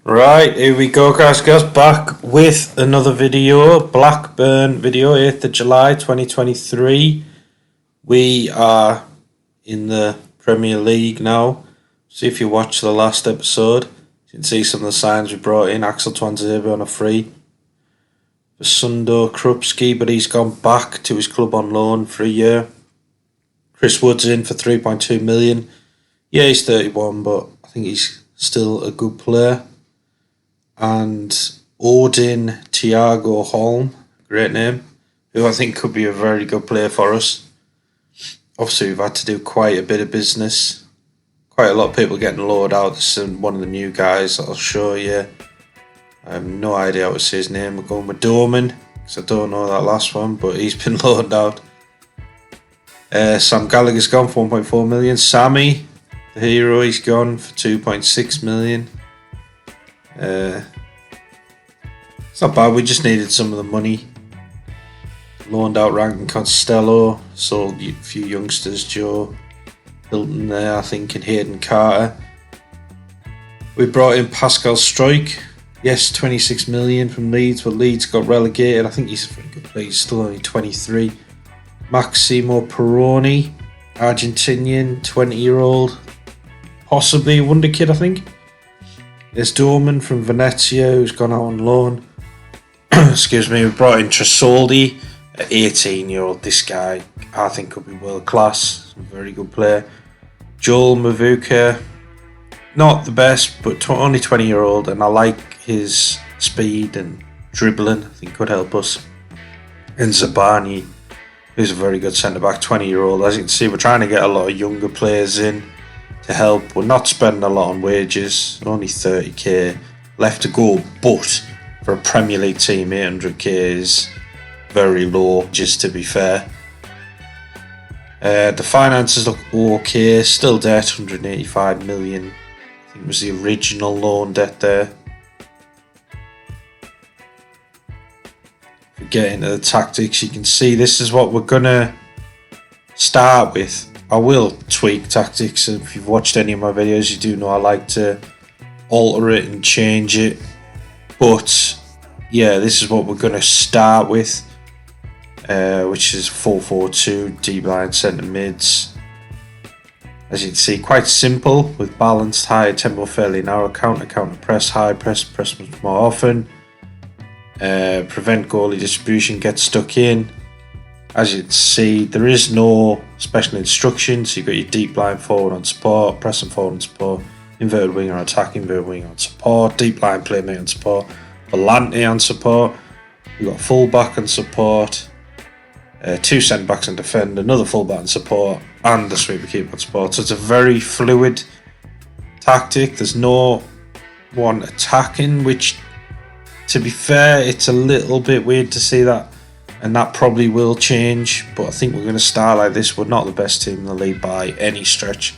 Right, here we go guys, back with another video, Blackburn video, 8th of July 2023. We are in the Premier League now. See if you watched the last episode, you can see some of the signs we brought in. Axel Twanzebe on a free for Sundo Krupski, but he's gone back to his club on loan for a year. Chris Wood's in for 3.2 million. Yeah, he's 31, but I think he's still a good player. And Odin Thiago Holm, great name, who I think could be a very good player for us. Obviously, we've had to do quite a bit of business. Quite a lot of people getting loaned out. This is one of the new guys that I'll show you. I have no idea how to say his name. We're going with Dorman, because I don't know that last one, but he's been loaned out. Sam Gallagher's gone for 1.4 million. Sammy, the hero, he's gone for 2.6 million. It's not bad, we just needed some of the money. Loaned out Rankin Costello, sold a few youngsters, Joe Hilton there, I think, and Hayden Carter. We brought in Pascal Struijk, yes, 26 million from Leeds, but Leeds got relegated. I think he's a very good player, he's still only 23. Maximo Perroni, Argentinian, 20-year-old, possibly a wonder kid, I think. There's Dorman from Venezia, who's gone out on loan. Excuse me, we brought in Tresoldi, an 18-year-old. This guy, I think, could be world class. A very good player. Joel Mavuka, not the best, but only 20-year-old, and I like his speed and dribbling. I think could help us. And Zabani, who's a very good centre-back, 20-year-old. As you can see, we're trying to get a lot of younger players in to help. We're not spending a lot on wages, only 30k left to go, but for a Premier League team 800k is very low, just to be fair. The finances look okay, still debt 185 million, I think was the original loan debt there. If we get into the tactics, you can see this is what we're gonna start with. I will tweak tactics. If you've watched any of my videos, you do know I like to alter it and change it. But yeah, this is what we're going to start with, which is 4-4-2, deep line centre mids. As you can see, quite simple with balanced, high tempo, fairly narrow, counter press, high press much more often. Prevent goalie distribution, get stuck in. As you can see, there is no special instructions. You've got your deep line forward on support, pressing forward on support, inverted winger on attack, inverted winger on support, deep line playmaker on support, volante on support. You've got full back on support, two centre backs on defend, another full back on support, and the sweeper keeper on support. So it's a very fluid tactic. There's no one attacking, which, to be fair, it's a little bit weird to see that. And that probably will change, but I think we're going to start like this. We're not the best team in the league by any stretch.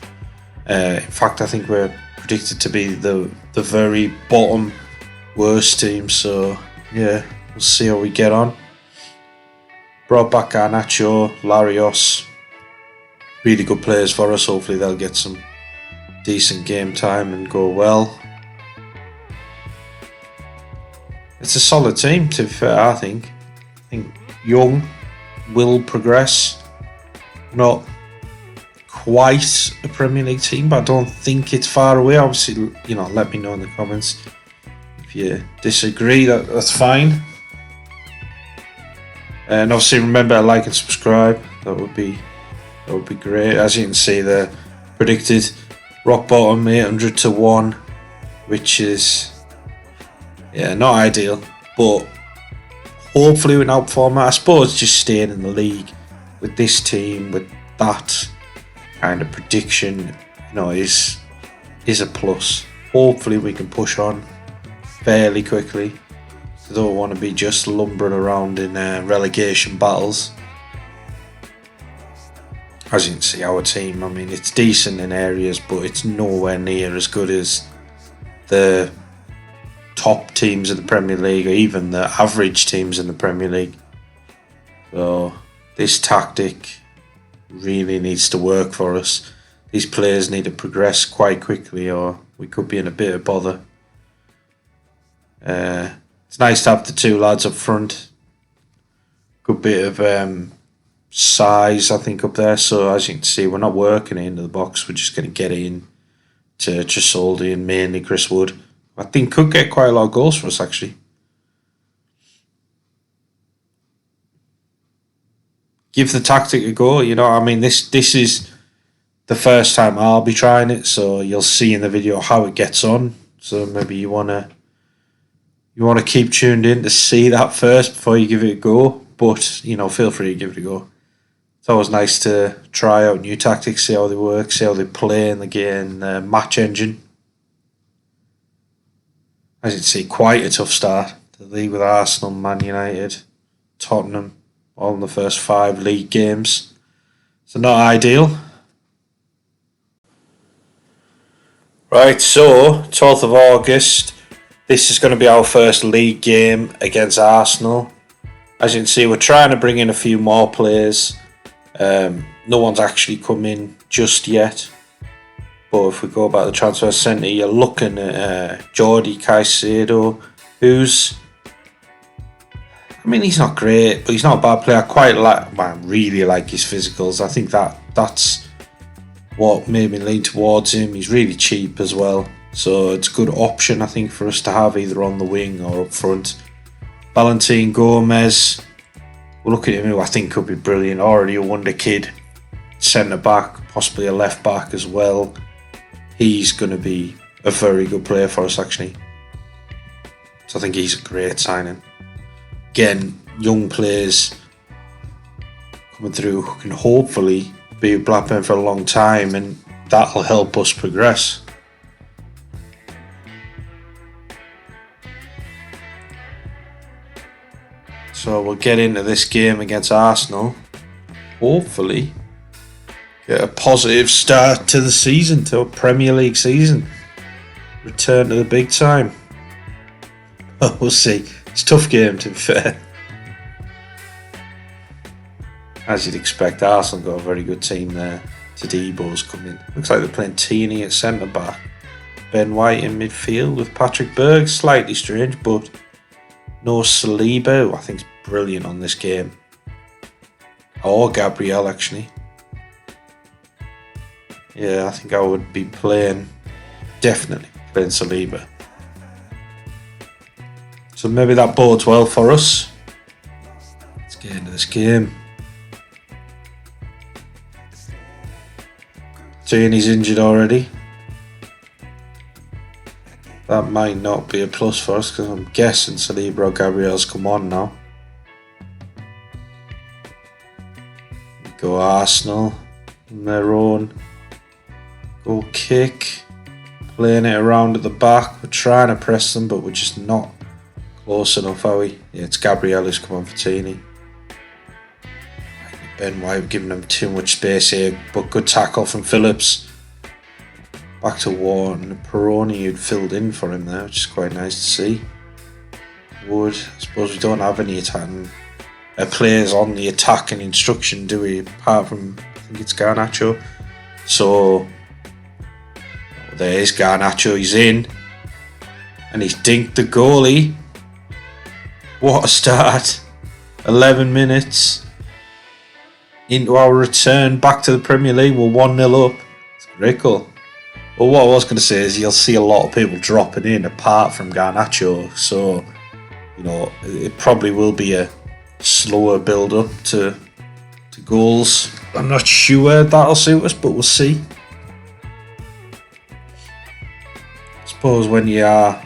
In fact, I think we're predicted to be the very bottom worst team. So yeah, we'll see how we get on. Brought back Garnacho, Larios, really good players for us. Hopefully they'll get some decent game time and go well. It's a solid team, to be fair, I think. Young, will progress. Not quite a Premier League team, but I don't think it's far away. Obviously, let me know in the comments if you disagree. That's fine. And obviously, remember to like and subscribe. That would be great. As you can see, they're predicted rock bottom 800 to 1, which is not ideal, but hopefully we're out format. I suppose just staying in the league with this team, with that kind of prediction, is a plus. Hopefully we can push on fairly quickly. I don't want to be just lumbering around in relegation battles. As you can see, our team, I mean, it's decent in areas, but it's nowhere near as good as the top teams in the Premier League, or even the average teams in the Premier League. So this tactic really needs to work for us. These players need to progress quite quickly, or we could be in a bit of bother. It's nice to have the two lads up front. Good bit of size, I think, up there. So as you can see, we're not working into the box. We're just going to get in to Chisoldi and mainly Chris Wood. I think could get quite a lot of goals for us, actually. Give the tactic a go. You know, I mean, this is the first time I'll be trying it, so you'll see in the video how it gets on. So maybe you wanna keep tuned in to see that first before you give it a go. But you know, feel free to give it a go. It's always nice to try out new tactics, see how they work, see how they play in the game, match engine. As you can see, quite a tough start to the league with Arsenal, Man United, Tottenham, all in the first 5 league games. So not ideal. Right, so 12th of August, this is going to be our first league game against Arsenal. As you can see, we're trying to bring in a few more players. No one's actually come in just yet. But if we go back to the transfer centre, you're looking at Jordi Caicedo, who's... I mean, he's not great, but he's not a bad player. I really like his physicals. I think that's what made me lean towards him. He's really cheap as well. So it's a good option, I think, for us to have either on the wing or up front. Valentin Gomez, we'll look at him, who I think could be brilliant. Already a wonder kid. Centre back, possibly a left back as well. He's going to be a very good player for us, actually. So I think he's a great signing. Again, young players coming through who can hopefully be with Blackburn for a long time, and that'll help us progress. So we'll get into this game against Arsenal. Hopefully get a positive start to the season, to a Premier League season. Return to the big time. We'll see. It's a tough game, to be fair. As you'd expect, Arsenal got a very good team there. Tadebo's come in. Looks like they're playing Tierney at centre back. Ben White in midfield with Patrick Berg. Slightly strange, but no Saliba, who I think is brilliant on this game. Or Gabriel, actually. Yeah, I think I would be definitely playing Saliba. So maybe that bodes well for us. Let's get into this game. Tierney's injured already. That might not be a plus for us, because I'm guessing Saliba or Gabriel's come on now. Go Arsenal on their own. Go kick. Playing it around at the back. We're trying to press them, but we're just not close enough, are we? Yeah, it's Gabriel who's come on for Tierney. Ben White giving him too much space here, but good tackle from Phillips. Back to Warren. Peroni who'd filled in for him there, which is quite nice to see. Wood. I suppose we don't have any attacking players on the attacking instruction, do we? Apart from, I think it's Garnacho. So there's Garnacho. He's in, and he's dinked the goalie. What a start! 11 minutes into our return back to the Premier League. We're 1-0 up. It's a great goal. Well, what I was going to say is you'll see a lot of people dropping in apart from Garnacho. So, you know, it probably will be a slower build-up to goals. I'm not sure that'll suit us, but we'll see. I suppose when you are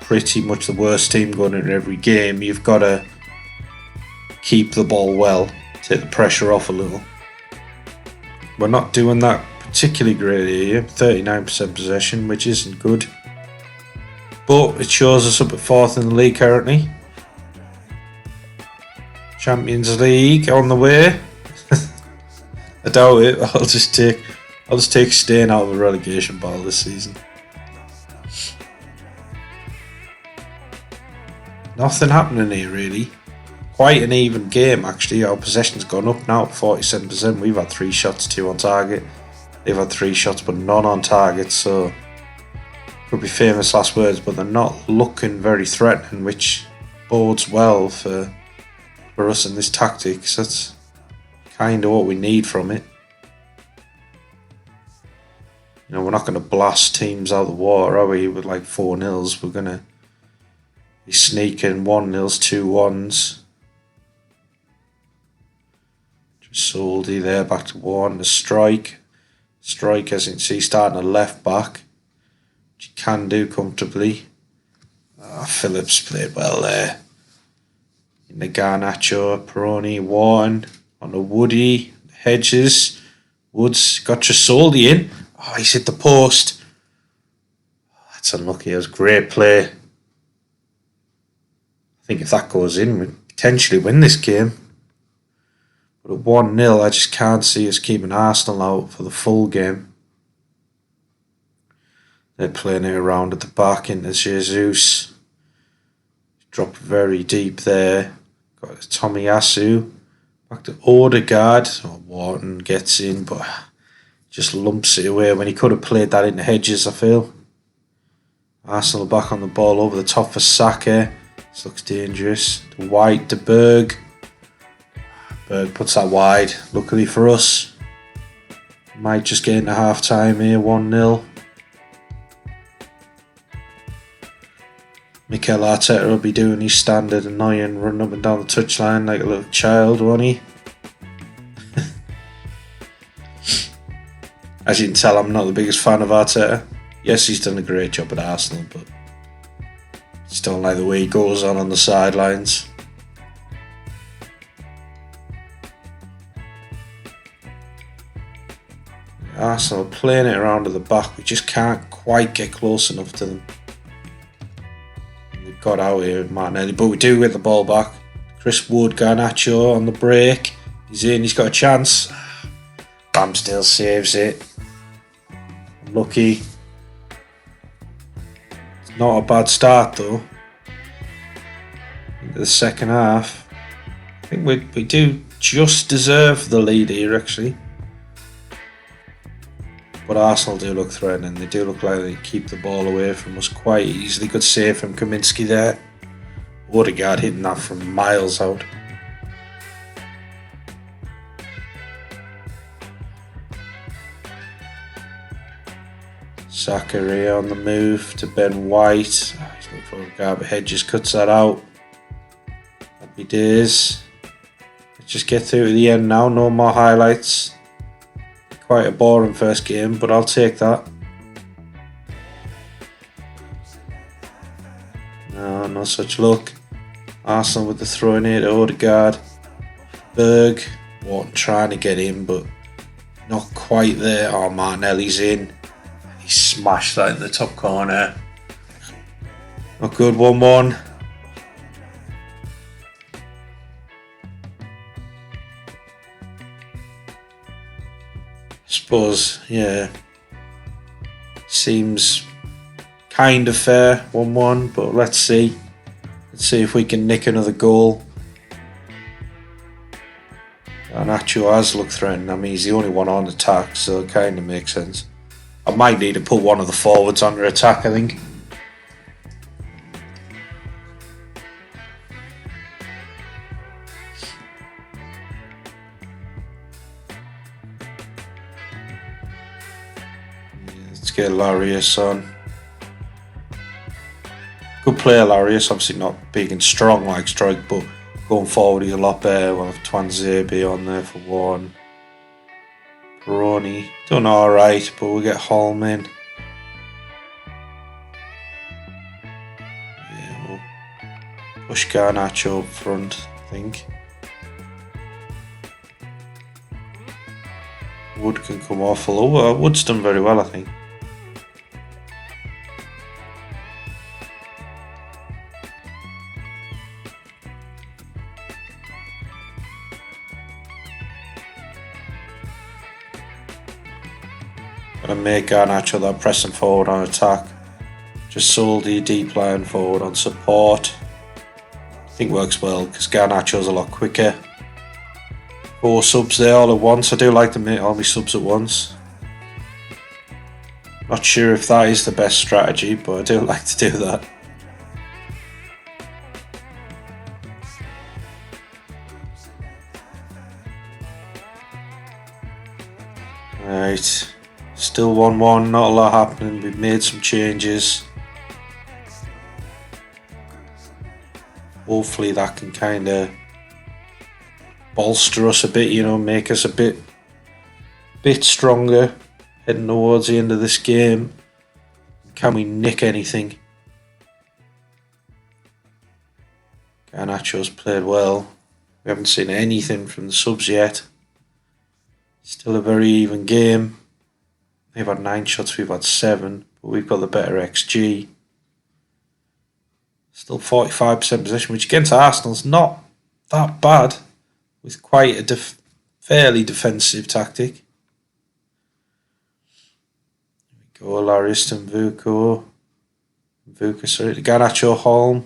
pretty much the worst team going into every game, you've got to keep the ball well, take the pressure off a little. We're not doing that particularly great here. 39% possession, which isn't good, but it shows us up at 4th in the league currently. Champions League on the way. I doubt it. I'll just take staying out of the relegation battle this season. Nothing happening here really. Quite an even game actually. Our possession's gone up now at 47%. We've had 3 shots, 2 on target. They've had 3 shots but none on target, so Could be famous last words, but they're not looking very threatening, which bodes well for us in this tactics. That's kind of what we need from it. You know, we're not going to blast teams out of the water, are we, with like 4-0s. We're going to be sneaking 1-0s, 2-1s. Just Soldy there, back to 1. The strike. Strike, as you can see, starting a left back, which he can do comfortably. Phillips played well there. In the Garnacho, Peroni, Warren, on the Woody, Hedges, Woods, got Soldy in. Oh, he's hit the post. That's unlucky. It was great play. I think if that goes in, we potentially win this game. But at 1-0, I just can't see us keeping Arsenal out for the full game. They're playing it around at the back into Jesus. Dropped very deep there. Got Tomiyasu. Back to Odegaard. Oh, Wharton gets in, but just lumps it away when he could have played that into Hedges, I feel. Arsenal back on the ball over the top for Saka. This looks dangerous. White to Berg. Berg puts that wide. Luckily for us. Might just get into half time here, 1-0. Mikel Arteta will be doing his standard annoying running up and down the touchline like a little child, won't he? As you can tell, I'm not the biggest fan of Arteta. Yes, he's done a great job at Arsenal, but I just don't like the way he goes on the sidelines. Arsenal playing it around at the back. We just can't quite get close enough to them. We've got out here with Martinelli, but we do get the ball back. Chris Wood, Garnacho on the break. He's in, he's got a chance. Ramsdale saves it. Unlucky. It's not a bad start though. Into the second half. I think we do just deserve the lead here actually. But Arsenal do look threatening. They do look like they keep the ball away from us quite easily. Good save from Kaminsky there. Odegaard hitting that from miles out. Zakaria on the move to Ben White. He's looking for Odegaard, but Hedges cuts that out. Happy days. Let's just get through to the end now. No more highlights. Quite a boring first game, but I'll take that. No such luck. Arsenal with the throw in here to Odegaard. Berg. Wharton trying to get in, but not quite there. Oh, Martinelli's in. He smashed that in the top corner. Not good, 1-1. Suppose, yeah, seems kind of fair, 1-1, but let's see if we can nick another goal. Garnacho has looked threatening. I mean, he's the only one on attack, so it kind of makes sense. I might need to put one of the forwards under attack, I think. Get Larius on. Good player Larius, obviously not big and strong like Strike, but going forward he's a lot better. We'll have Twanzebe on there for 1. Peroni, done alright, but we'll get Holm in. Yeah, we'll push Garnacho up front, I think. Wood can come off, although Wood's done very well, I think. And make Garnacho that pressing forward on attack. Just Soldy deep line forward on support. I think works well because Garnacho's a lot quicker. 4 subs there all at once. I do like to make all my subs at once. Not sure if that is the best strategy, but I do like to do that. Right, still 1-1, not a lot happening. We've made some changes. Hopefully that can kind of bolster us a bit, you know, make us a bit stronger heading towards the end of this game. Can we nick anything? Garnacho's played well. We haven't seen anything from the subs yet. Still a very even game. They've had 9 shots, we've had 7, but we've got the better XG. Still 45% possession, which against Arsenal's not that bad, with quite a fairly defensive tactic. Here we go, Lariston, Vuka, sorry, Garnacho, Holm.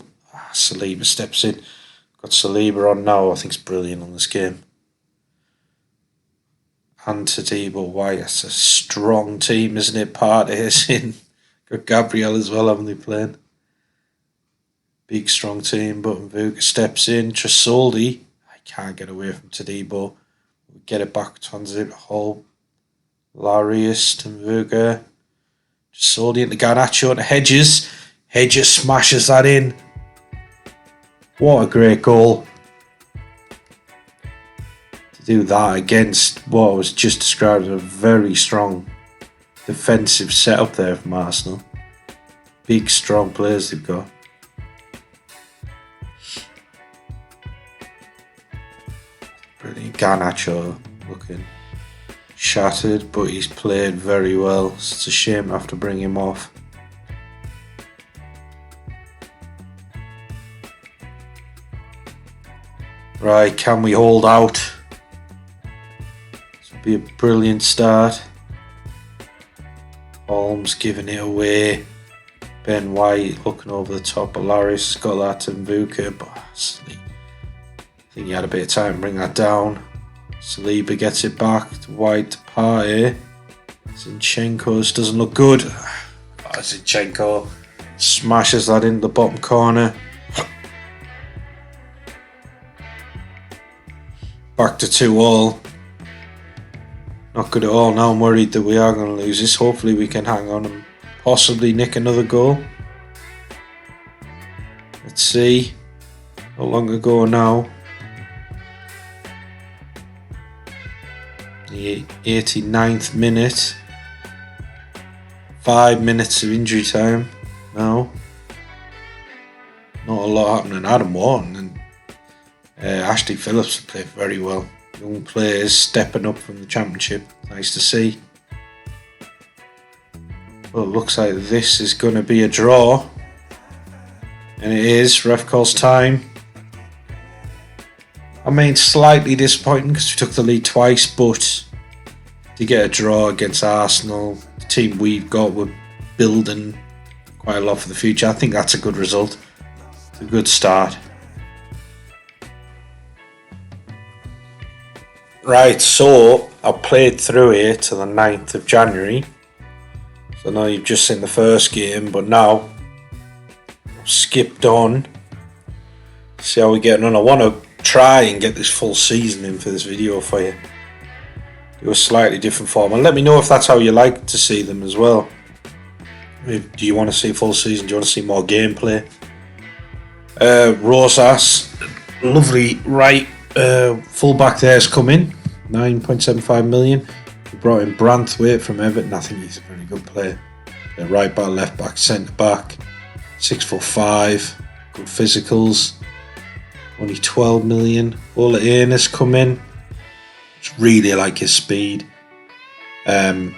Saliba steps in. Got Saliba on now, I think it's brilliant on this game. And Tadibo White, that's a strong team, isn't it? Partey's in. Got Gabriel as well, haven't they, playing? Big strong team, but Vuka steps in. Tresoldi, I can't get away from Tadibo. We get it back to Tanzip Hall. Larius and Vuka. Tresoldi into Garnacho and Hedges. Hedges smashes that in. What a great goal. To do that against what was just described as a very strong defensive setup there from Arsenal. Big strong players they've got. Brilliant. Garnacho looking shattered, but he's played very well. So it's a shame to have to bring him off. Right, can we hold out? This would be a brilliant start. Holmes giving it away. Ben White looking over the top. Alaris has got that to Mvuka, but I think he had a bit of time to bring that down. Saliba gets it back to White to Partey. Zinchenko's doesn't look good. Zinchenko smashes that into the bottom corner. Back to 2-2. Not good at all. Now I'm worried that we are going to lose this. Hopefully we can hang on and possibly nick another goal. Let's see. Not long ago now. The 89th minute. 5 minutes of injury time now. Not a lot happening. Adam Wharton and Ashley Phillips have played very well. Young players stepping up from the Championship. Nice to see. Well, it looks like this is going to be a draw. And it is. Ref calls time. I mean, slightly disappointing because we took the lead twice, but to get a draw against Arsenal, the team we've got, we're building quite a lot for the future. I think that's a good result. It's a good start. Right, so I played through here to the 9th of January. So now you've just seen the first game, but now I've skipped on. See how we get on. I want to try and get this full season in for this video for you. Do a slightly different format. Let me know if that's how you like to see them as well. Do you want to see full season? Do you want to see more gameplay? Rosas, lovely right fullback there's come in. 9.75 million. We brought in Branthwaite from Everton. I think he's a very good player. Right back, left back, centre back. 6'5", good physicals. Only 12 million. Ola Aines come in. Just really like his speed. And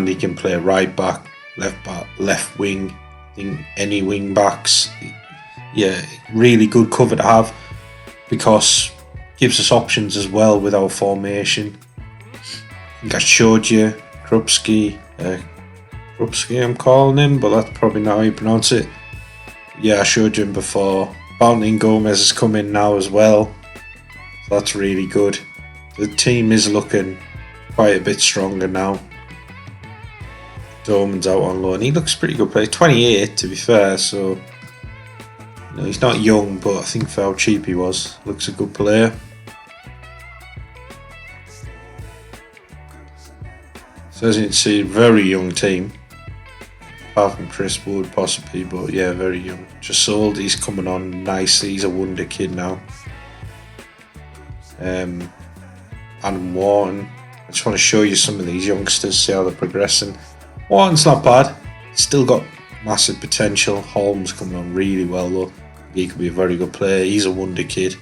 he can play right back, left wing. I think any wing backs. Yeah, really good cover to have because gives us options as well with our formation. I think I showed you Krupski I'm calling him, but that's probably not how you pronounce it. Yeah, I showed you him before. Bounty Gomez has come in now as well. So that's really good. The team is looking quite a bit stronger now. Dorman's out on loan. He looks pretty good player. 28 to be fair, so he's not young, but I think for how cheap he was, looks a good player. So as you can see, very young team. Apart from Chris Wood possibly, but yeah, very young. Just sold, he's coming on nicely. He's a wonder kid now. Adam Wharton. I just want to show you some of these youngsters, see how they're progressing. Wharton's not bad. Still got massive potential. Holmes coming on really well though. He could be a very good player. He's a wonder kid.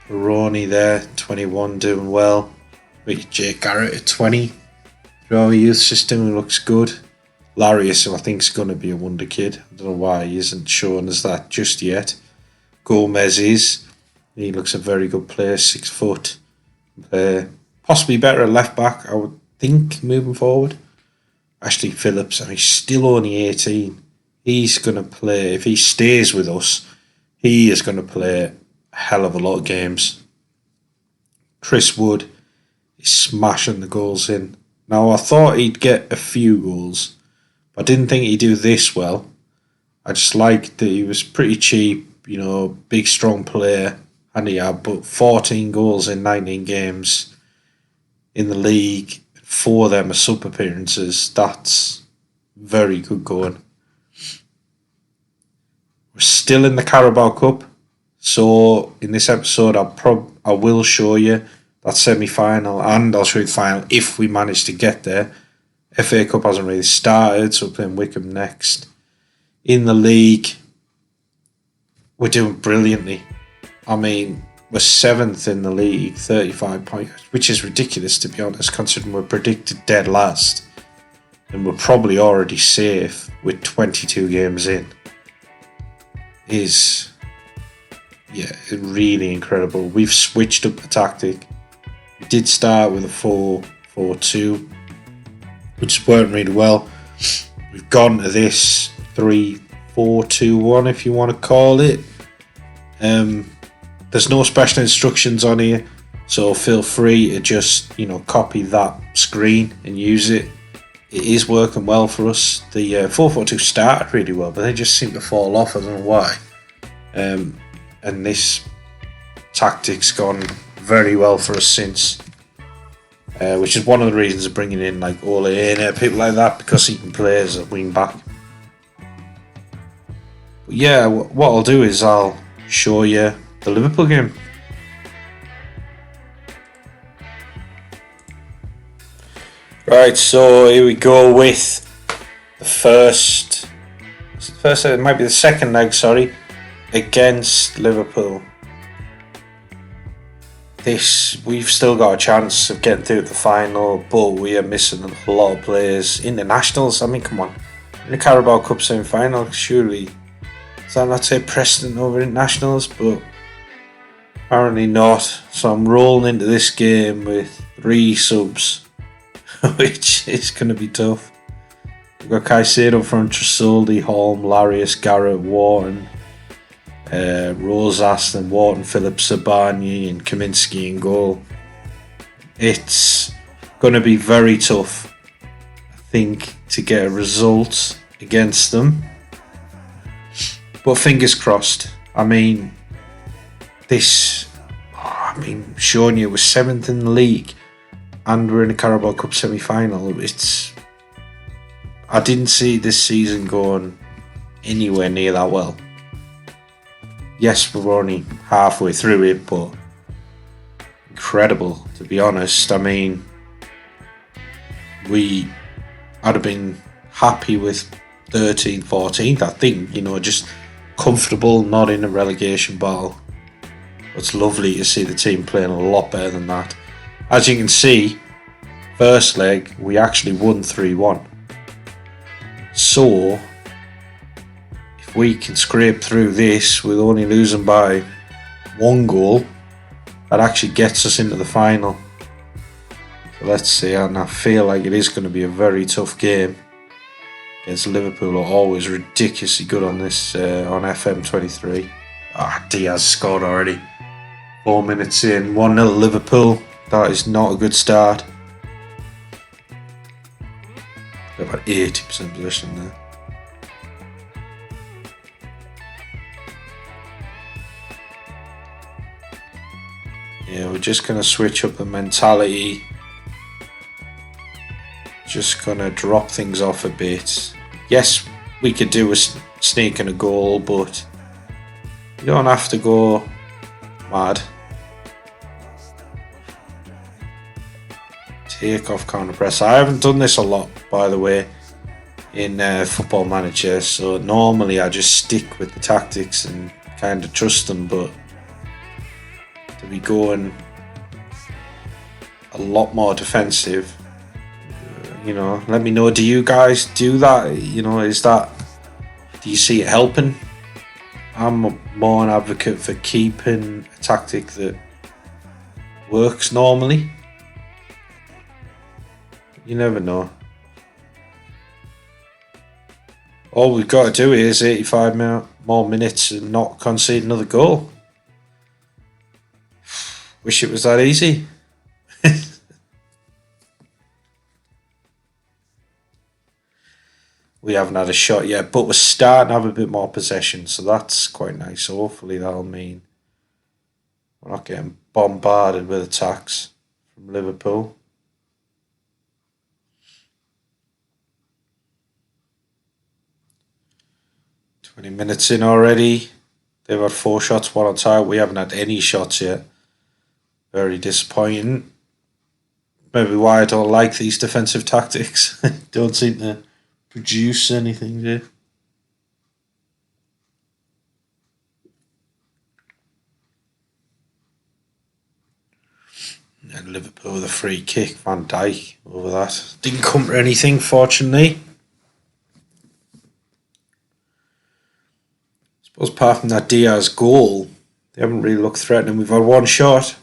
Ronnie there, 21, doing well. Jake Garrett at 20. Through our youth system, he looks good. Larius, who I think is going to be a wonder kid. I don't know why he isn't showing us that just yet. Gomez is. He looks a very good player, 6 foot. Possibly better at left back, I would think, moving forward. Ashley Phillips, and he's still only 18. He's going to play, if he stays with us, he is going to play a hell of a lot of games. Chris Wood is smashing the goals in. Now, I thought he'd get a few goals, but I didn't think he'd do this well. I just liked that he was pretty cheap, big, strong player, and he had but 14 goals in 19 games in the league. 4 of them are sub appearances. That's very good going. We're still in the Carabao Cup, so in this episode I will show you that semi-final, and I'll show you the final if we manage to get there. FA Cup hasn't really started, so we're playing Wickham next. In the league, we're doing brilliantly. I mean, we're 7th in the league, 35 points, which is ridiculous to be honest, considering we're predicted dead last. And we're probably already safe with 22 games in. Is really incredible. We've switched up the tactic. We did start with a 4-4-2, which worked really well. We've gone to this 3-4-2-1, if you want to call it. There's no special instructions on here, so feel free to just copy that screen and use it. It is working well for us. The 4-4-2 started really well, but they just seem to fall off. I don't know why. And this tactic's gone very well for us since, which is one of the reasons of bringing in like Ole and people like that, because he can play as a wing back. But yeah, what I'll do is I'll show you the Liverpool game. Right, so here we go with the it might be the second leg, sorry, against Liverpool. We've still got a chance of getting through the final, but we are missing a lot of players. Internationals, I mean, come on. In the Carabao Cup semi-final, surely, is that not say precedent over internationals? But apparently not. So I'm rolling into this game with 3 subs, which is going to be tough. We've got Caicedo from Tresoldi, Holm, Larius, Garrett, Wharton, Rosas, and Wharton, Phillips, Sabani, and Kaminsky in goal. It's going to be very tough, I think, to get a result against them. But fingers crossed. I mean, showing you we're 7th in the league and we're in a Carabao Cup semi-final. I didn't see this season going anywhere near that well. Yes, we're only halfway through it, but incredible, to be honest. I mean, I'd have been happy with 13th, 14th, I think, just comfortable, not in a relegation battle. It's lovely to see the team playing a lot better than that. As you can see, first leg, we actually won 3-1. So, if we can scrape through this with only losing by 1 goal, that actually gets us into the final. So let's see, and I feel like it is going to be a very tough game against Liverpool, who are always ridiculously good on this, on FM23. Diaz scored already. 4 minutes in, 1-0 Liverpool. That is not a good start. about 80% possession there. Yeah, we're just going to switch up the mentality. Just going to drop things off a bit. Yes, we could do a sneak and a goal, but you don't have to go mad. Take off counter press. I haven't done this a lot, by the way, in Football Manager, so normally I just stick with the tactics and kind of trust them, but to be going a lot more defensive, you know, let me know, do you guys do that? You know, do you see it helping? I'm more an advocate for keeping a tactic that works normally. You never know. All we've got to do is 85 more minutes and not concede another goal. Wish it was that easy. We haven't had a shot yet, but we're starting to have a bit more possession, so that's quite nice. So hopefully that'll mean we're not getting bombarded with attacks from Liverpool. Minutes in already. They've had 4 shots, 1 on target. We haven't had any shots yet. Very disappointing. Maybe why I don't like these defensive tactics. Don't seem to produce anything, do And Liverpool with a free kick. Van Dijk over that. Didn't come to anything, fortunately. Apart from that Diaz goal, they haven't really looked threatening. We've had 1 shot,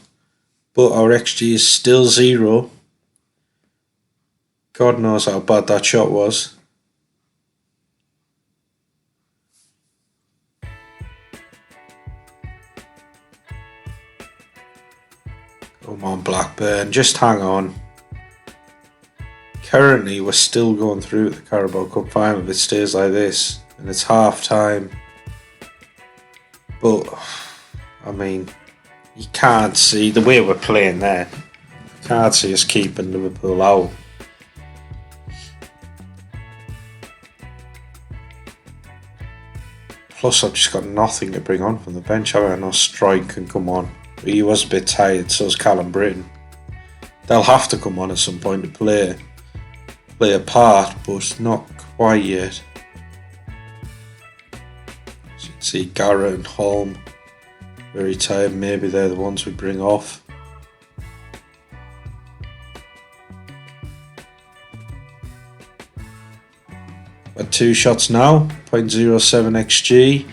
but our XG is still 0. God knows how bad that shot was. Come on, Blackburn, just hang on. Currently, we're still going through the Carabao Cup final if it stays like this, and it's half time. But, I mean, you can't see the way we're playing there. You can't see us keeping Liverpool out. Plus, I've just got nothing to bring on from the bench. I know Strike can come on. He was a bit tired, so's Callum Britton. They'll have to come on at some point to play a part, but not quite yet. See Garrett and Holm very tired. Maybe they're the ones we bring off. At 2 shots now, 0.07 XG.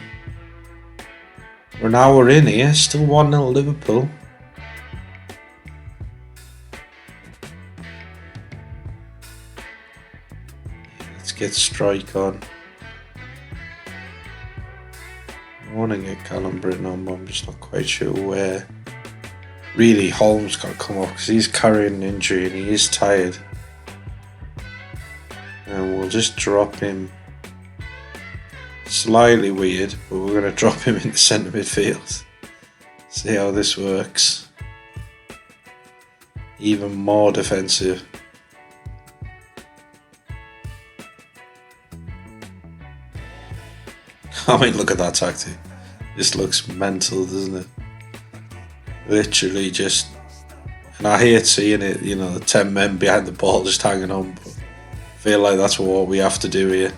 We're an hour in here, still 1-0 Liverpool. Let's get Strike on. I want to get Callum Britton on, but I'm just not quite sure where. Really, Holmes got to come off because he's carrying an injury and he is tired. And we'll just drop him. Slightly weird, but we're going to drop him in the centre midfield. See how this works. Even more defensive. I mean, look at that tactic. This looks mental, doesn't it? Literally just... And I hate seeing it, you know, the 10 men behind the ball just hanging on, but I feel like that's what we have to do here.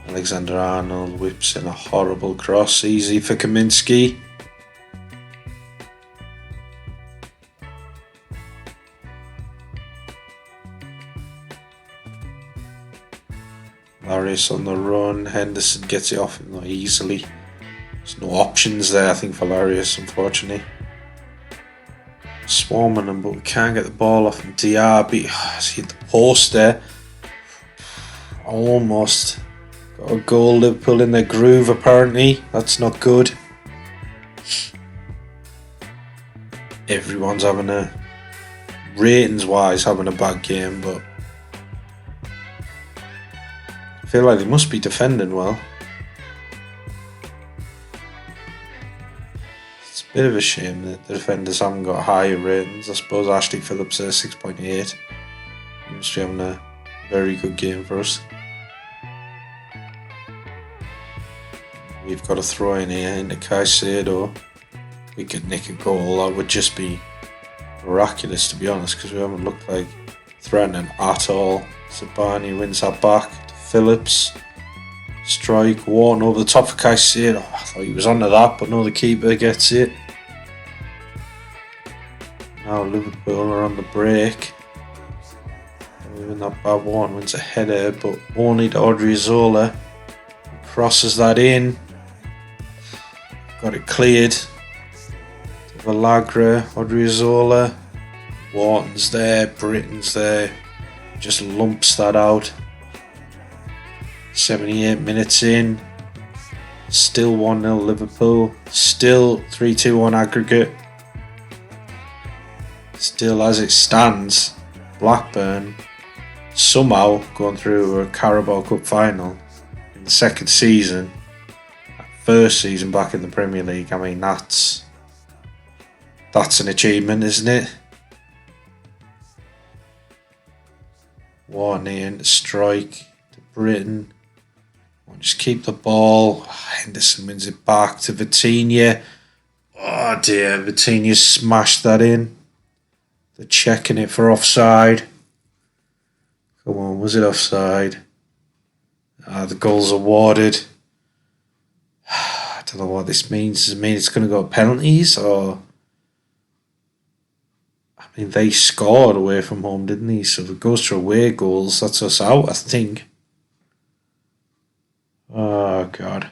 Alexander-Arnold whips in a horrible cross, easy for Kaminsky. Larius on the run, Henderson gets it off him not easily. There's no options there, I think, for Larius, unfortunately. Swarming him, but we can't get the ball off him. Diaby has hit the post there. Almost. Got a goal, Liverpool in their groove apparently. That's not good. Everyone's having a ratings wise having a bad game, but I feel like they must be defending well. It's a bit of a shame that the defenders haven't got higher ratings. I suppose Ashley Phillips there 6.8. He must be having a very good game for us. We've got a throw in here into Caicedo. We could nick a goal. That would just be miraculous, to be honest, because we haven't looked like threatening at all. Sabani wins that back to Phillips. Strike, Wharton over the top of Caicedo. I thought he was onto that, but no, the keeper gets it. Now Liverpool are on the break. Even that bad one wins a header, but only to Odriozola. Crosses that in. Got it cleared. To Villagra, Odriozola. Wharton's there, Britton's there. Just lumps that out. 78 minutes in. Still 1-0 Liverpool. Still 3-2 aggregate. Still as it stands, Blackburn somehow going through a Carabao Cup final in the second season. First season back in the Premier League. I mean, that's an achievement, isn't it? Wharton in, strike to Britton. Just keep the ball. Henderson wins it back to Vitinha. Oh dear, Vitinha smashed that in. They're checking it for offside. Come on, was it offside? The goal's awarded. I don't know what this means. Does it mean it's going to go to penalties, or... I mean, they scored away from home, didn't they? So if it goes to away goals, that's us out, I think. Oh, God.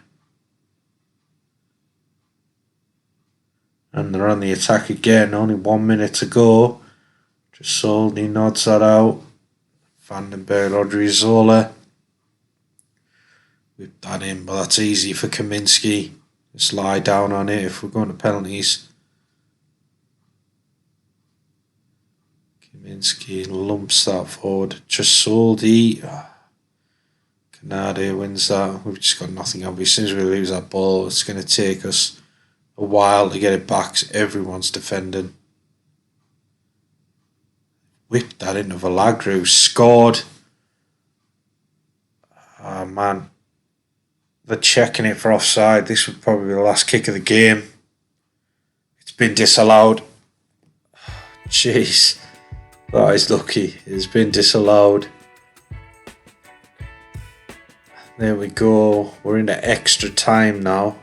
And they're on the attack again. Only 1 minute to go. Trasoldi nods that out. Vandenberg, Odriozola. Whip that in, but that's easy for Kaminsky. Just lie down on it if we're going to penalties. Kaminsky lumps that forward. Trasoldi. Canade wins that. We've just got nothing on. As soon as we lose that ball, it's going to take us a while to get it back. So everyone's defending. Whipped that into Villagra, who scored. Oh man. They're checking it for offside. This would probably be the last kick of the game. It's been disallowed. Jeez. That is lucky. It's been disallowed. There we go. We're into extra time now.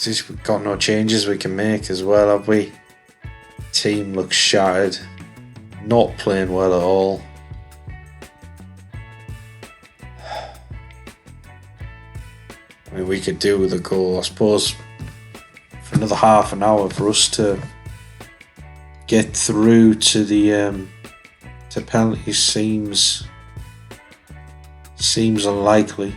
We've got no changes we can make as well, have we? Team looks shattered. Not playing well at all. I mean, we could do with a goal, I suppose, for another half an hour for us to get through to the to penalties seems unlikely.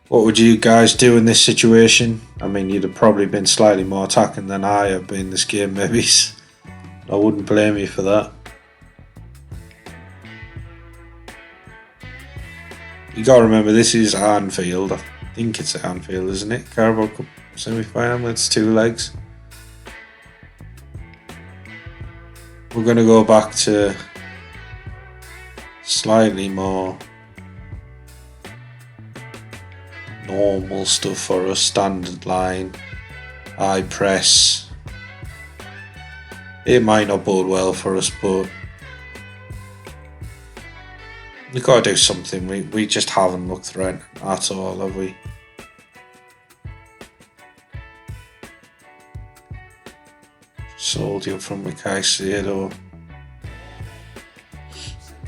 What would you guys do in this situation? I mean, you'd have probably been slightly more attacking than I have been this game, maybe. I wouldn't blame you for that. You got to remember, this is Anfield. I think it's at Anfield, isn't it? Carabao Cup semi-final. It's 2 legs. We're going to go back to slightly more normal stuff for us. Standard line, high press. It might not bode well for us, but we've got to do something. We just haven't looked threatening at all, have we? Soldi up from Caicedo.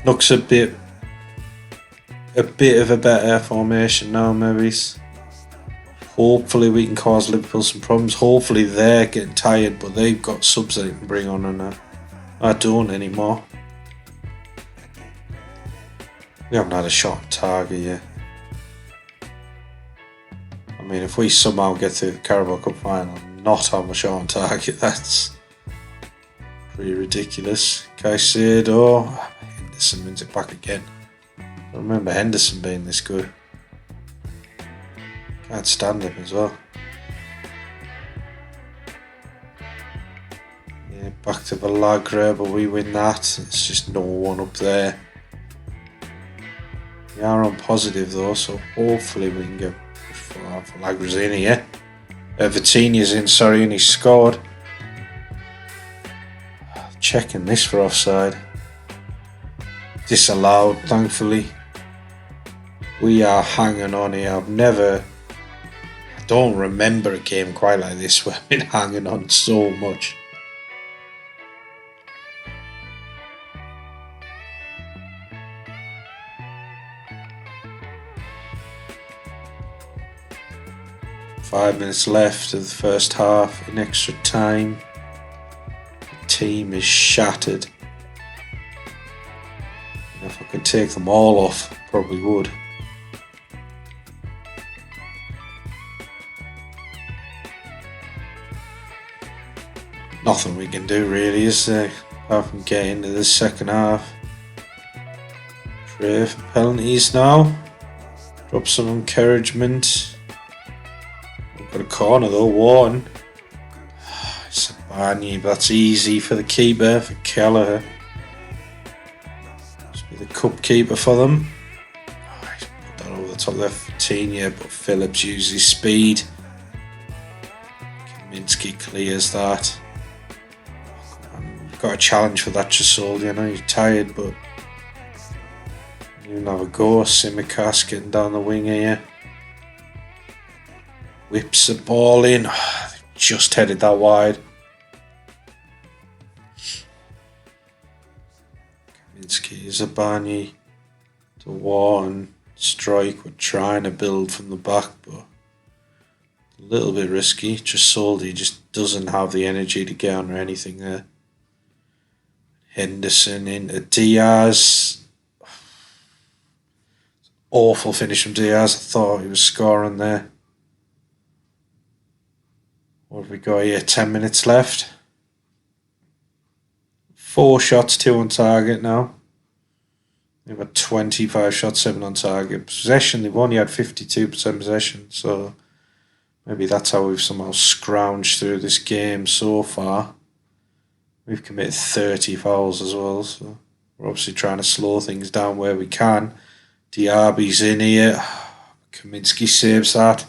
Looks a bit of a better formation now, maybe. Hopefully we can cause Liverpool some problems. Hopefully they're getting tired, but they've got subs that they can bring on, and I don't anymore. We haven't had a shot on target yet. I mean, if we somehow get through the Carabao Cup final and not have a shot on target, that's pretty ridiculous. Caicedo, Henderson wins it back again. I remember Henderson being this good. Can't stand him as well. Yeah, back to Blackburn, but we win that. It's just no one up there. We are on positive though, so hopefully we can get Blackburn's in here. Vitinha's in, sorry, and he scored. Checking this for offside. Disallowed, thankfully. We are hanging on here. I don't remember a game quite like this where I've been hanging on so much. Five minutes left of the first half in extra time. The team is shattered. And if I could take them all off, I probably would. Nothing we can do really, is there? Apart from get into the second half. Pray for penalties now. Drop some encouragement. Got a corner though, one. Sabani, but that's easy for the keeper, for Kelleher. Must be the cup keeper for them. He's put that over the top there for Vitinha, but Phillips uses speed. Kaminsky clears that. We've got a challenge for that Chisoldi. I know he's tired, but you'll have a go. Tsimikas getting down the wing here. Whips the ball in. Just headed that wide. Kaminsky, Zabani to Warren. Strike. We're trying to build from the back, but a little bit risky. Chisoldi just doesn't have the energy to get on or anything there. Henderson into Diaz. Awful finish from Diaz. I thought he was scoring there. What have we got here? 10 minutes left. 4 shots, 2 on target now. They've got 25 shots, 7 on target. Possession, they've only had 52% possession, so maybe that's how we've somehow scrounged through this game so far. We've committed 30 fouls as well, so we're obviously trying to slow things down where we can. Diaby's in here. Kaminsky saves that.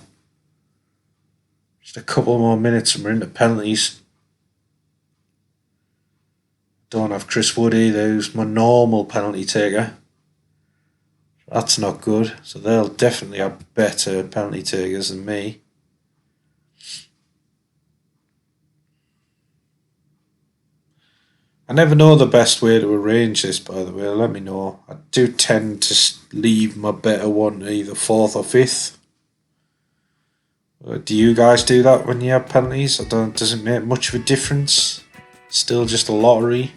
Just a couple more minutes and we're into penalties. Don't have Chris Wood either, who's my normal penalty taker. That's not good. So they'll definitely have better penalty takers than me. I never know the best way to arrange this, by the way. Let me know. I do tend to leave my better one either 4th or 5th. Do you guys do that when you have penalties? Does it make much of a difference? Still just a lottery.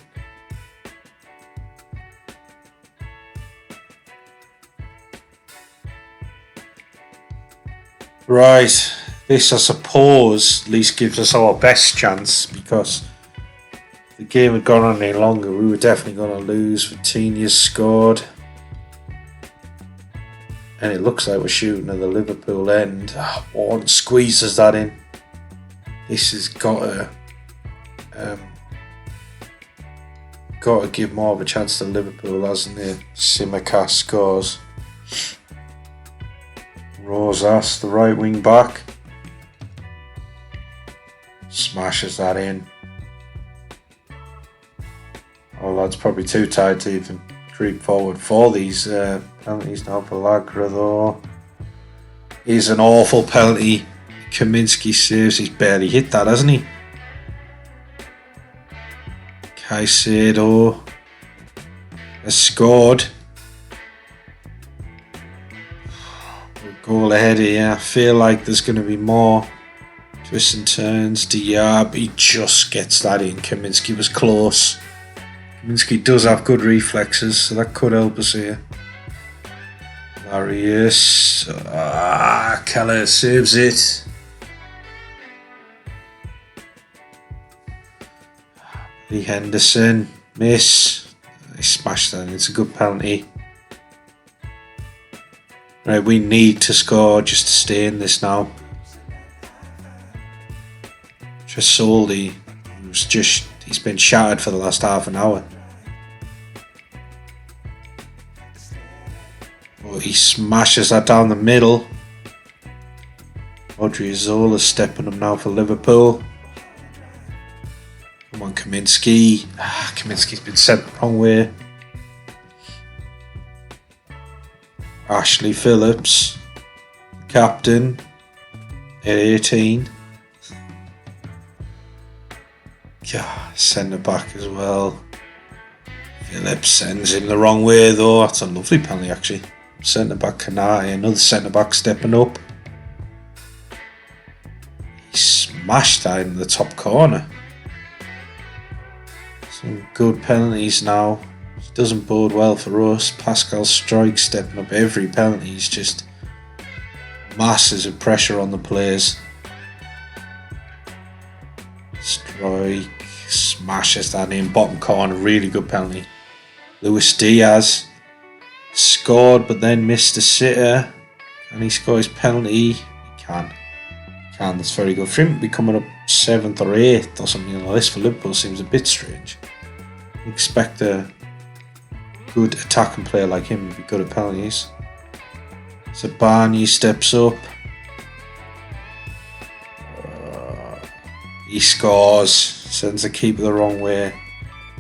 Right, this I suppose at least gives us our best chance, because if the game had gone on any longer we were definitely going to lose. Vitinha scored. And it looks like we're shooting at the Liverpool end. Warren squeezes that in. This has got to give more of a chance to Liverpool, hasn't it? Tsimikas scores. Rosas, the right wing back, smashes that in. Oh, that's probably too tight to even creep forward for these penalties now. Blackburn though is an awful penalty. Kaminsky saves. He's barely hit that, hasn't he? Caicedo has scored. Goal ahead here. I feel like there's going to be more twists and turns. Diaby just gets that in. Kaminsky was close. Kaminsky does have good reflexes, so that could help us here. Marius. Keller saves it. Lee Henderson. Miss. He smashed that. It's a good penalty. Right, we need to score just to stay in this now. Trasoldi he's been shattered for the last half an hour. Oh, he smashes that down the middle. Odriozola stepping up now for Liverpool. Come on, Kaminsky. Kaminsky's been sent the wrong way. Ashley Phillips, captain at 18. Yeah, centre back as well. Phillips sends him the wrong way though. That's a lovely penalty actually. Centre back Kanate, another centre back stepping up. He smashed that in the top corner. Some good penalties now. It doesn't bode well for us. Pascal Struijk stepping up every penalty. He's just masses of pressure on the players. Struijk smashes that in bottom corner. Really good penalty. Luis Diaz scored but then missed a sitter. Can he score his penalty? He can. That's very good. For him to be coming up 7th or 8th or something like this for Liverpool seems a bit strange. You expect a good attacking player like him to be good at penalties. Zabani steps up. He scores. Sends the keeper the wrong way.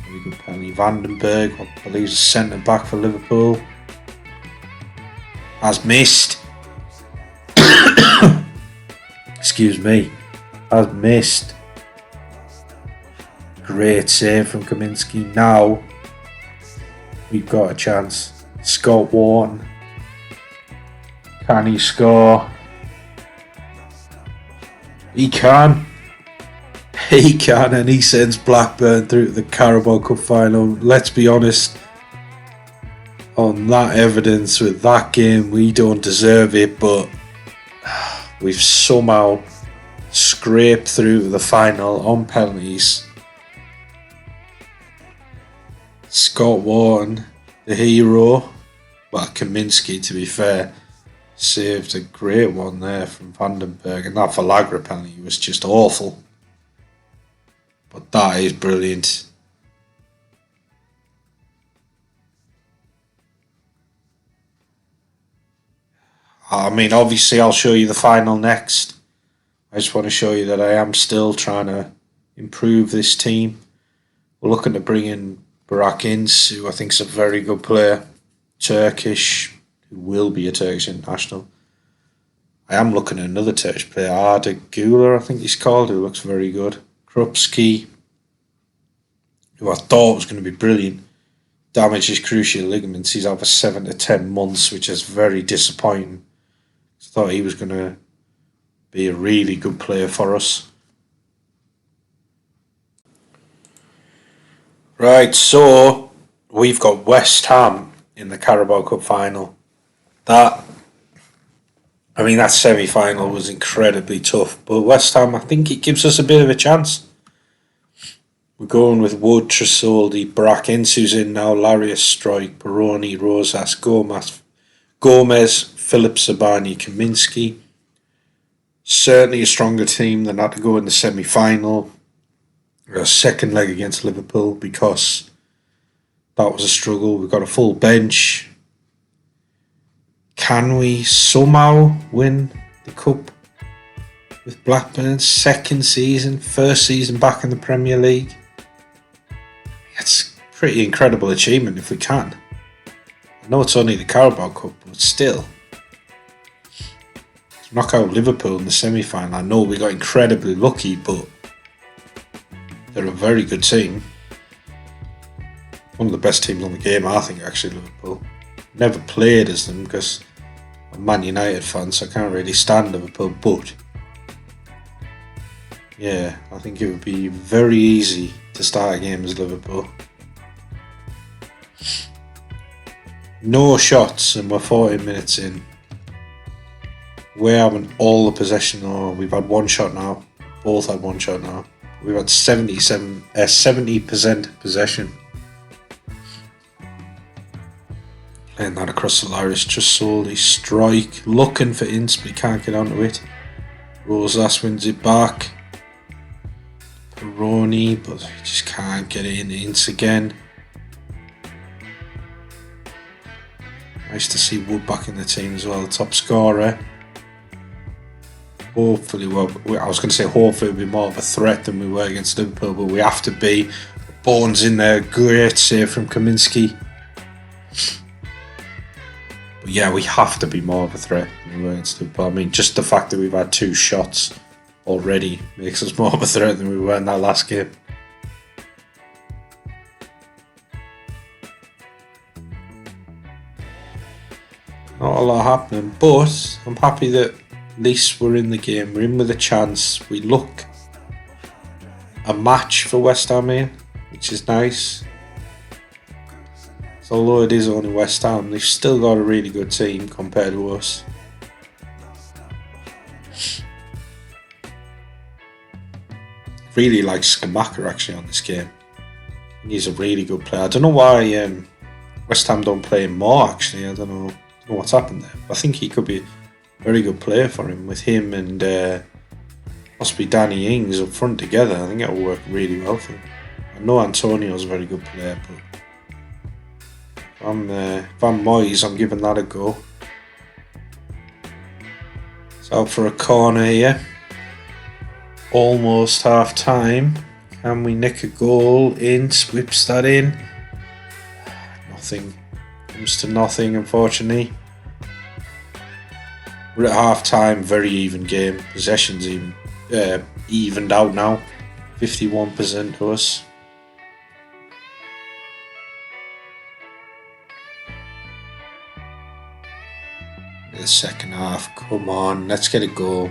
Very good penalty. Vandenberg, I believe, is a centre back for Liverpool. Has missed. Excuse me. Has missed. Great save from Kaminsky. Now we've got a chance. Scott Wharton. Can he score? He can. He can, and he sends Blackburn through to the Carabao Cup final. Let's be honest, on that evidence with that game, we don't deserve it, but we've somehow scraped through to the final on penalties. Scott Wharton, the hero, well, Kaminsky, to be fair, saved a great one there from Vandenberg, and that Valagra penalty was just awful. But that is brilliant. I mean, obviously I'll show you the final next. I just want to show you that I am still trying to improve this team. We're looking to bring in Burak Yilmaz, who I think is a very good player. Turkish, who will be a Turkish international. I am looking at another Turkish player, Arda Güler, I think he's called, who looks very good. Krupski, who I thought was going to be brilliant, damaged his cruciate ligaments. He's out for 7 to 10 months, which is very disappointing. I thought he was going to be a really good player for us. Right, so we've got West Ham in the Carabao Cup final. That semi-final was incredibly tough, but West Ham, I think it gives us a bit of a chance. We're going with Wood, Trasoldi, Burak Yilmaz, who's in now, Larius, Struijk, Baroni, Rosas, Gomez, Phillips, Zabani, Kaminsky. Certainly a stronger team than had to go in the semi-final. A second leg against Liverpool because that was a struggle. We've got a full bench. Can we somehow win the Cup with Blackburn? Second season, first season back in the Premier League. It's a pretty incredible achievement if we can. I know it's only the Carabao Cup, but still. To knock out Liverpool in the semi-final, I know we got incredibly lucky, but they're a very good team. One of the best teams on the game, I think, actually, Liverpool. Never played as them because I'm a Man United fan, so I can't really stand Liverpool, but yeah, I think it would be very easy to start a game as Liverpool. No shots, and we're 14 minutes in. We're having all the possession. Oh, we've had one shot now. Both had one shot now. We've had 70% possession. Playing that across the Irish, just slowly strike, looking for Ince, but he can't get onto it. Rosas wins it back. Peroni, but he just can't get it in Ince again. Nice to see Wood back in the team as well, top scorer. Hopefully, well, I was going to say hopefully we'll be more of a threat than we were against Liverpool, but we have to be. Bourne's in there, great save from Kaminski. But yeah, we have to be more of a threat than we were against Liverpool. I mean, just the fact that we've had 2 shots already makes us more of a threat than we were in that last game. Not a lot happening, but I'm happy that at least we're in the game. We're in with a chance. We look a match for West Ham here, which is nice. So although it is only West Ham, they've still got a really good team compared to us. Really like Skamaka actually on this game. He's a really good player. I don't know why West Ham don't play him more actually. I don't know what's happened there. I think he could be a very good player for him, with him and possibly Danny Ings up front together. I think it'll work really well for him. I know Antonio's a very good player, but if I'm Moyes, I'm giving that a go. It's out for a corner here. Almost half time. Can we nick a goal? Ince whips that in. Nothing. Comes to nothing, unfortunately. We're at half time, very even game. Possession's evened out now. 51% to us. The second half, come on, let's get a goal.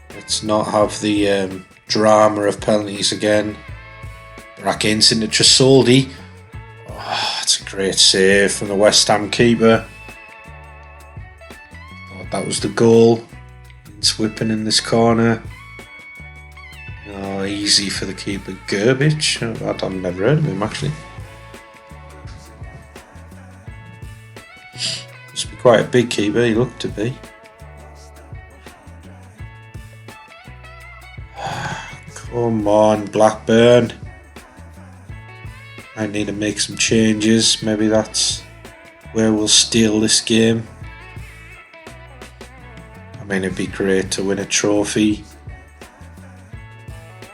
Let's not have the drama of penalties again. Back into Tresoldi. Oh, it's a great save from the West Ham keeper. Thought that was the goal. It's whipping in this corner. Oh, easy for the keeper. Gerbic. I've never heard of him actually. Must be quite a big keeper, he looked to be. Come on, Blackburn. I need to make some changes. Maybe that's where we'll steal this game. I mean, it'd be great to win a trophy.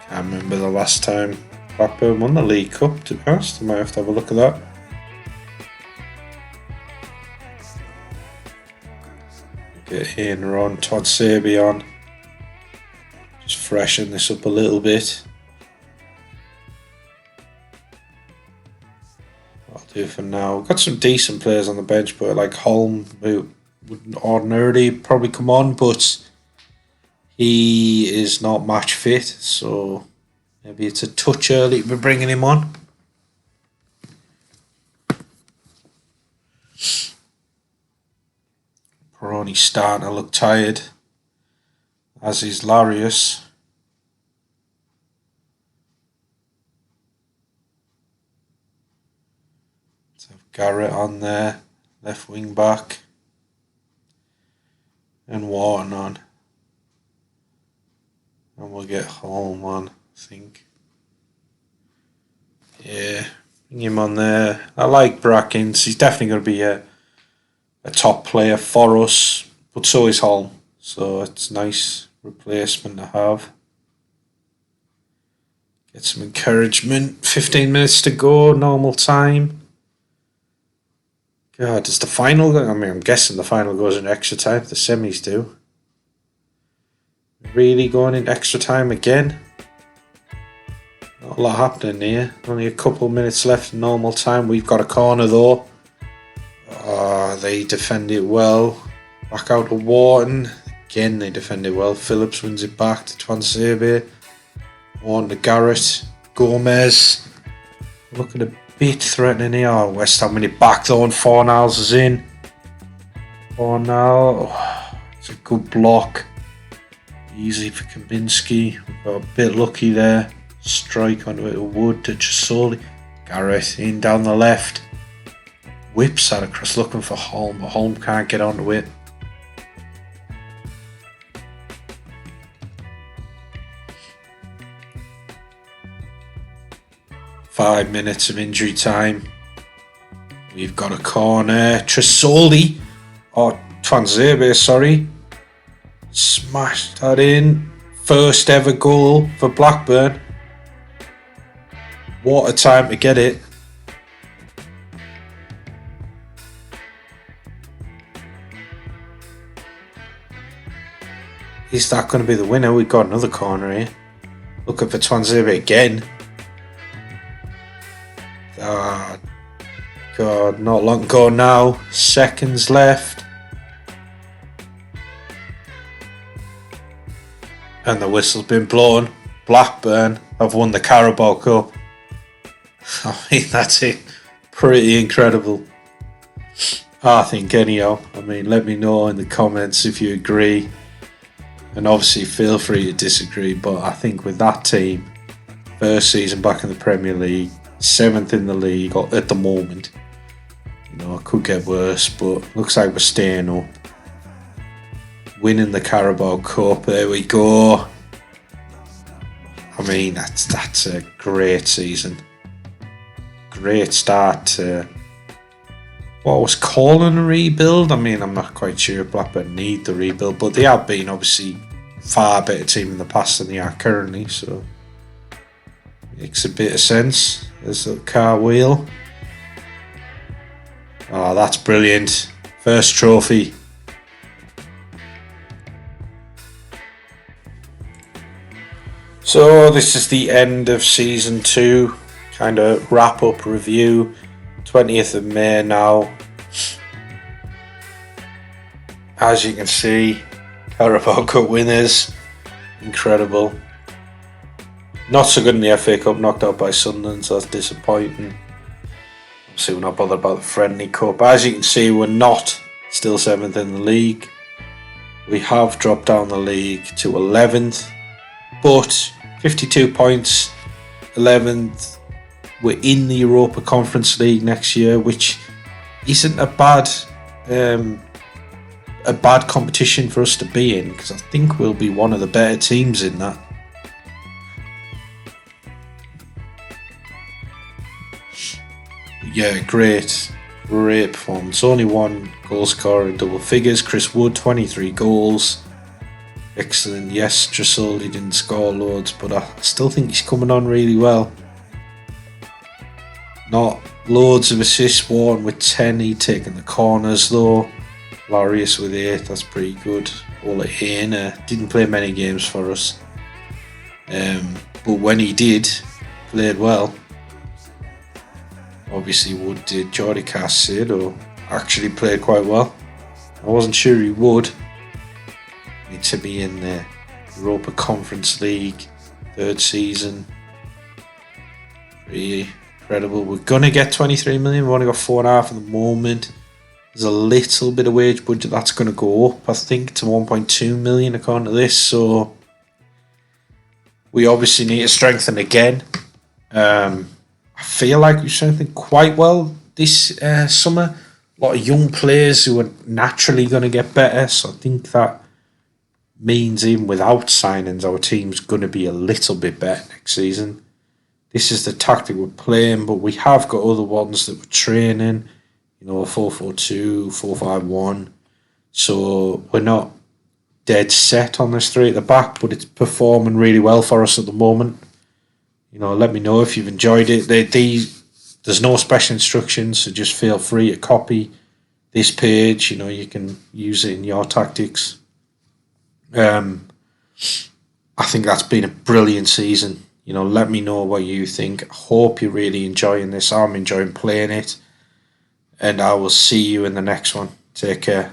Can't remember the last time Blackburn won the League Cup, to be honest. I might have to have a look at that. Get in, on Todd Saby on. Just freshen this up a little bit. I'll do for now. We've got some decent players on the bench, but like Holm, who would ordinarily probably come on, but he is not match fit, so maybe it's a touch early to be bringing him on. Peroni starting to look tired, as is Larius. Let's have Garrett on there, left wing back, and Wharton on. And we'll get Holm on, I think. Yeah, bring him on there. I like Brackens. He's definitely going to be a top player for us, but so is Holm. So it's a nice replacement to have. Get some encouragement. 15 minutes to go, normal time. God, does the final go? I mean, I'm guessing the final goes in extra time. The semis do. Really going in extra time again? Not a lot happening here. Only a couple minutes left in normal time. We've got a corner though. They defend it well. Back out to Wharton. Again, they defend it well. Phillips wins it back to Twansebe. Wharton to Garrett. Gomez. Looking a bit threatening here. West Ham win it back though, and Fornals is in. Fornal, it's a good block. Easy for Kaminsky. We got a bit lucky there. Strike onto it with Wood to Tresoli. Gareth in down the left. Whips that across looking for Holm, but Holm can't get onto it. Five minutes of injury time. We've got a corner. Tresoli, or Twanzebe, sorry. Smashed that in. First ever goal for Blackburn. What a time to get it. Is that going to be the winner? We've got another corner here. Looking for Twanzebe again. Oh, God, not long ago now. Seconds left. And the whistle's been blown. Blackburn have won the Carabao Cup. I mean, that's it. Pretty incredible. I think anyhow. I mean, let me know in the comments if you agree. And obviously feel free to disagree. But I think with that team, first season back in the Premier League, 7th in the league at the moment. You know, it could get worse, but looks like we're staying up. Winning the Carabao Cup, there we go. I mean, that's a great season. Great start to what was calling a rebuild. I mean, I'm not quite sure if Blackburn need the rebuild, but they have been obviously far better team in the past than they are currently, so makes a bit of sense. There's a car wheel. Oh, that's brilliant. First trophy. So this is the end of season 2. Kind of wrap up review. 20th of May now. As you can see, Carabao Cup winners. Incredible. Not so good in the FA Cup, knocked out by Sunderland, so that's disappointing. Obviously we're not bothered about the Friendly Cup. As you can see, we're not still 7th in the league. We have dropped down the league to 11th, but 52 points, 11th. We're in the Europa Conference League next year, which isn't a bad competition for us to be in, because I think we'll be one of the better teams in that. Yeah, great performance. Only one goal scorer in double figures. Chris Wood, 23 goals. Excellent. Yes, Tresoli didn't score loads, but I still think he's coming on really well. Not loads of assists. Warren with 10. He taking the corners though. Larius with 8. That's pretty good. Ola Hainer didn't play many games for us, but when he did, played well. Obviously Wood did. Jordi Caicedo actually played quite well. I wasn't sure he would. Need to be in the Europa Conference League, 3rd season. Pretty incredible. We're going to get 23 million. We've only got 4.5 at the moment. There's a little bit of wage budget that's going to go up, I think, to 1.2 million according to this. So we obviously need to strengthen again. I feel like we've strengthened quite well this summer. A lot of young players who are naturally going to get better. So I think that means even without signings, our team's going to be a little bit better next season. This is the tactic we're playing, but we have got other ones that we're training. You know, 4-4-2, 4-5-1. So we're not dead set on this 3 at the back, but it's performing really well for us at the moment. You know, let me know if you've enjoyed it. There's no special instructions, so just feel free to copy this page. You know, you can use it in your tactics. I think that's been a brilliant season. You know, let me know what you think. I hope you're really enjoying this. I'm enjoying playing it. And I will see you in the next one. Take care.